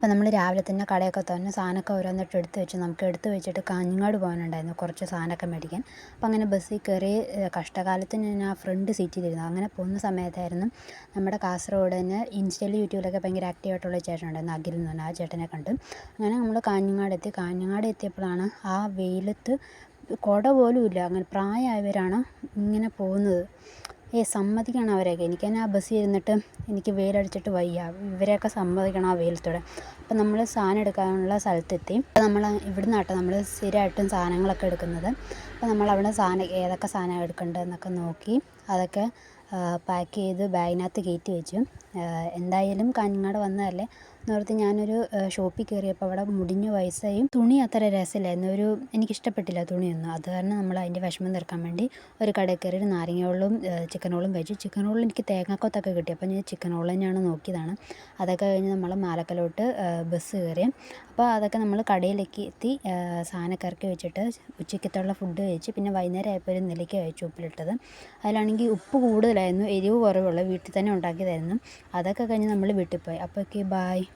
അപ്പോൾ നമ്മൾ രാവിലെ തന്നെ കടയൊക്കെ തുറന്ന് സാധനമൊക്കെ ഓരോന്നിട്ട് എടുത്ത് വെച്ച് നമുക്ക് എടുത്ത് വെച്ചിട്ട് കാഞ്ഞങ്ങാട് പോകാനുണ്ടായിരുന്നു കുറച്ച് സാധനമൊക്കെ മേടിക്കാൻ. അപ്പോൾ അങ്ങനെ ബസ്സിൽ കയറി കഷ്ടകാലത്തിന് ഞാൻ ആ ഫ്രണ്ട് സീറ്റിലിരുന്നു. അങ്ങനെ പോകുന്ന സമയത്തായിരുന്നു നമ്മുടെ കാസർഗോഡ് തന്നെ ഇൻസ്റ്റയിലും യൂട്യൂബിലൊക്കെ ഭയങ്കര ആക്റ്റീവായിട്ടുള്ള ചേട്ടനുണ്ടായിരുന്നു, അഖിൽ എന്ന് പറഞ്ഞാൽ. ആ ചേട്ടനെ കണ്ട് അങ്ങനെ നമ്മൾ കാഞ്ഞങ്ങാട് എത്തിയപ്പോഴാണ് ആ വെയിലത്ത് കുട പോലും ഇല്ല, അങ്ങനെ പ്രായമായവരാണ് ഇങ്ങനെ പോകുന്നത്. സമ്മതിക്കണം അവരെയൊക്കെ. എനിക്ക് തന്നെ ആ ബസ്സിൽ ഇരുന്നിട്ട് എനിക്ക് വെയിലടിച്ചിട്ട് വയ്യ, ഇവരെയൊക്കെ സമ്മതിക്കണം ആ വെയിലത്തൂടെ. അപ്പം നമ്മൾ സാധനം എടുക്കാനുള്ള സ്ഥലത്തെത്തി. അപ്പോൾ നമ്മൾ ഇവിടുന്നാട്ടോ നമ്മൾ സ്ഥിരമായിട്ടും സാധനങ്ങളൊക്കെ എടുക്കുന്നത്. അപ്പോൾ നമ്മളവിടെ ഏതൊക്കെ സാധനം എടുക്കേണ്ടതെന്നൊക്കെ നോക്കി അതൊക്കെ പാക്ക് ചെയ്ത് ബാഗിനകത്ത് കയറ്റി വെച്ചു. എന്തായാലും കാഞ്ഞങ്ങാട് വന്നതല്ലേ എന്നോർത്ത് ഞാനൊരു ഷോപ്പിൽ കയറിയപ്പോൾ അവിടെ മുടിഞ്ഞ പൈസയും തുണി അത്ര രസമില്ലായിരുന്നു, എനിക്കിഷ്ടപ്പെട്ടില്ല തുണിയൊന്നും. അത് കാരണം നമ്മൾ അതിൻ്റെ വിഷമം തീർക്കാൻ വേണ്ടി ഒരു കടയിൽ കയറി ഒരു നാരങ്ങ വെള്ളവും ചിക്കൻ റോളും കഴിച്ചു. ചിക്കൻ റോളിൽ എനിക്ക് തേങ്ങാക്കൊത്തൊക്കെ കിട്ടി, അപ്പോൾ ഞാൻ ചിക്കൻ റോൾ തന്നെയാണ് നോക്കിയതാണ്. അതൊക്കെ കഴിഞ്ഞ് നമ്മൾ മാലക്കലോട്ട് ബസ് കയറി. അപ്പോൾ അതൊക്കെ നമ്മൾ കടയിലേക്ക് എത്തി സാധനമൊക്കെ ഇറക്കി വെച്ചിട്ട് ഉച്ചയ്ക്കത്തുള്ള ഫുഡ് കഴിച്ച്. പിന്നെ വൈകുന്നേരം ആയപ്പോൾ ഒരു നെല്ലിക്ക കഴിച്ചു ഉപ്പിലിട്ടത്. അതിലാണെങ്കിൽ ഉപ്പ് കൂടുതലായിരുന്നു, എരിവ് കുറവുള്ള വീട്ടിൽ തന്നെ ഉണ്ടാക്കിയതായിരുന്നു. അതൊക്കെ കഴിഞ്ഞ് നമ്മൾ വീട്ടിൽ പോയി. അപ്പോൾ ഓക്കെ, ബായ്.